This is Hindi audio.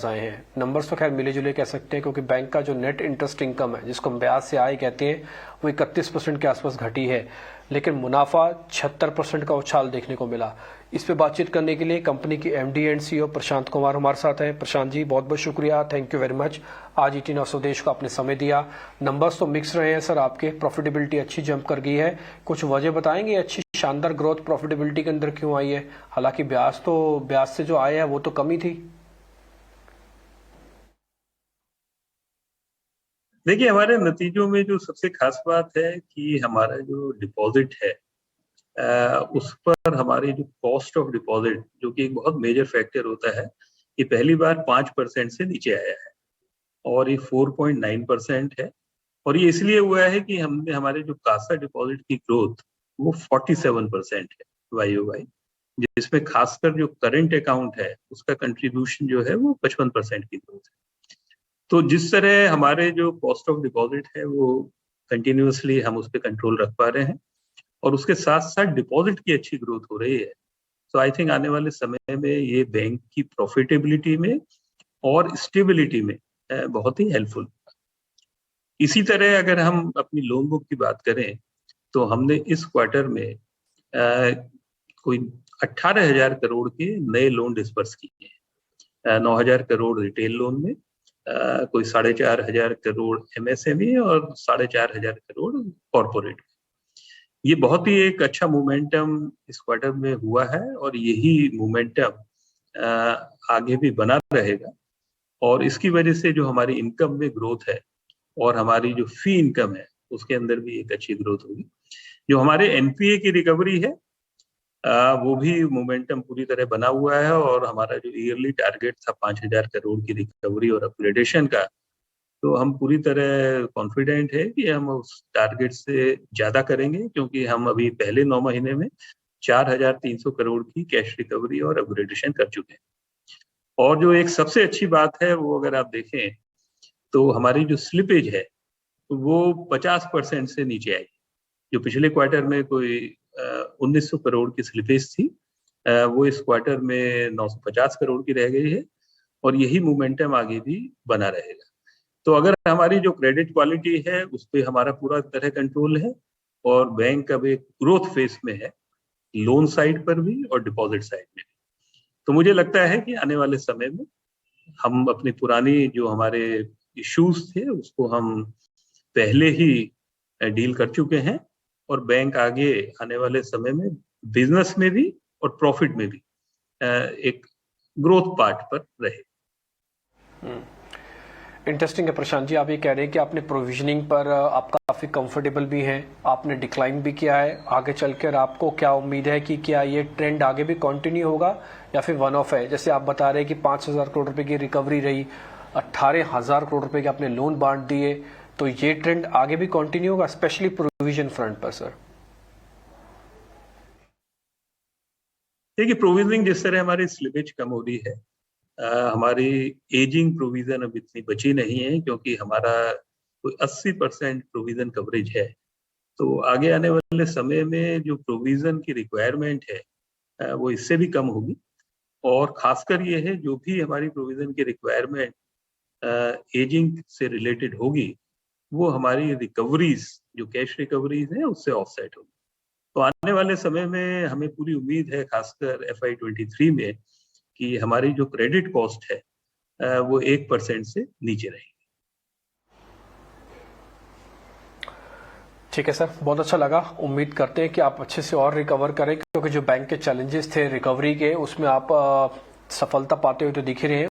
आए हैं। नंबर्स तो खैर मिले जुले कह सकते हैं, क्योंकि बैंक का जो नेट इंटरेस्ट इनकम है, जिसको हम ब्याज से आय कहते हैं, वो 31% के आसपास घटी है, लेकिन मुनाफा 76% का उछाल देखने को मिला। इस पे बातचीत करने के लिए कंपनी के MD and CEO Prashant Kumar हमारे साथ हैं। प्रशांत जी, बहुत बहुत शुक्रिया, थैंक यू वेरी मच। आज ईटी न्यूज़ स्वदेश को आपने समय दिया। नंबर्स तो मिक्स रहे हैं सर आपके, प्रॉफिटेबिलिटी अच्छी जंप कर गई है, कुछ वजह बताएंगे अच्छी शानदार ग्रोथ प्रॉफिटेबिलिटी के अंदर क्यों आई है? हालांकि ब्याज से जो आय है वो तो कम ही थी। देखिए, हमारे नतीजों में जो सबसे खास बात है कि हमारा जो डिपॉजिट है उस पर हमारी जो कॉस्ट ऑफ डिपॉजिट, जो कि एक बहुत मेजर फैक्टर होता है, ये पहली बार 5% से नीचे आया है और ये 4.9% है। और ये इसलिए हुआ है कि हमने हमारे जो कासा डिपॉजिट की ग्रोथ वो 47% है YOY, जिसमें खासकर जो करंट अकाउंट है उसका कंट्रीब्यूशन जो है वो 55% की ग्रोथ है। तो जिस तरह हमारे जो कॉस्ट ऑफ डिपॉजिट है वो कंटिन्यूअसली हम उस पर कंट्रोल रख पा रहे हैं और उसके साथ साथ डिपॉजिट की अच्छी ग्रोथ हो रही है, तो आई थिंक आने वाले समय में ये बैंक की प्रॉफिटेबिलिटी में और स्टेबिलिटी में बहुत ही हेल्पफुल। इसी तरह अगर हम अपनी लोन बुक की बात करें तो हमने इस क्वार्टर में कोई 18,000 करोड़ के नए लोन डिस्पर्स किए हैं। 9,000 करोड़ रिटेल लोन में, कोई 4,500 करोड़ MSME और 4,500 करोड़ कॉर्पोरेट। ये बहुत ही एक अच्छा मोमेंटम इस क्वार्टर में हुआ है और यही मोमेंटम आगे भी बना रहेगा और इसकी वजह से जो हमारी इनकम में ग्रोथ है और हमारी जो फी इनकम है उसके अंदर भी एक अच्छी ग्रोथ होगी। जो हमारे NPA की रिकवरी है वो भी मोमेंटम पूरी तरह बना हुआ है और हमारा जो ईयरली टारगेट था 5,000 करोड़ की रिकवरी और अपग्रेडेशन का, तो हम पूरी तरह कॉन्फिडेंट है कि हम उस टारगेट से ज्यादा करेंगे, क्योंकि हम अभी पहले 9 महीने में 4,300 करोड़ की कैश रिकवरी और अपग्रेडेशन कर चुके हैं। और जो एक सबसे अच्छी बात है वो अगर आप देखें तो हमारी जो स्लिपेज है वो 50% से नीचे आई। जो पिछले क्वार्टर में कोई 1,900 करोड़ की स्लिपेज थी, वो इस क्वार्टर में 950 करोड़ की रह गई है और यही मोमेंटम आगे भी बना रहेगा। तो अगर हमारी जो क्रेडिट क्वालिटी है उस पर हमारा पूरा तरह कंट्रोल है और बैंक अब एक ग्रोथ फेज में है, लोन साइड पर भी और डिपॉजिट साइड में भी, तो मुझे लगता है कि आने वाले समय में हम अपनी पुरानी जो हमारे इश्यूज थे उसको हम पहले ही डील कर चुके हैं और बैंक आगे आने वाले समय में बिजनेस में भी और प्रॉफिट में भी एक ग्रोथ पार्ट पर रहे। इंटरेस्टिंग है प्रशांत जी, आप ये कह रहे हैं कि आपने प्रोविजनिंग पर आप काफी कंफर्टेबल भी हैं, आपने डिक्लाइन भी किया है। आगे चलकर आपको क्या उम्मीद है कि क्या ये ट्रेंड आगे भी कंटिन्यू होगा या फिर वन ऑफ है? जैसे आप बता रहे हैं कि 5,000 करोड़ रुपए की रिकवरी रही, 18,000 करोड़ रुपए के आपने लोन बांट दिए, तो ये ट्रेंड आगे भी कंटिन्यू होगा, स्पेशली प्रोविजन फ्रंट पर सर? देखिए, प्रोविजनिंग जिस तरह हमारी स्लिपेज कम हो रही है, हमारी एजिंग प्रोविजन अब इतनी बची नहीं है, क्योंकि हमारा कोई 80% प्रोविजन कवरेज है। तो आगे आने वाले समय में जो प्रोविजन की रिक्वायरमेंट है वो इससे भी कम होगी और खासकर ये है जो भी हमारी प्रोविजन की रिक्वायरमेंट एजिंग से रिलेटेड होगी वो हमारी रिकवरीज, जो कैश रिकवरीज है, उससे ऑफसेट होगी। तो आने वाले समय में हमें पूरी उम्मीद है, खासकर FY23 में, कि हमारी जो क्रेडिट कॉस्ट है वो 1% से नीचे रहेगी। ठीक है सर, बहुत अच्छा लगा। उम्मीद करते हैं कि आप अच्छे से और रिकवर करें, क्योंकि जो बैंक के चैलेंजेस थे रिकवरी के, उसमें आप सफलता पाते हुए तो दिख ही रहे हैं।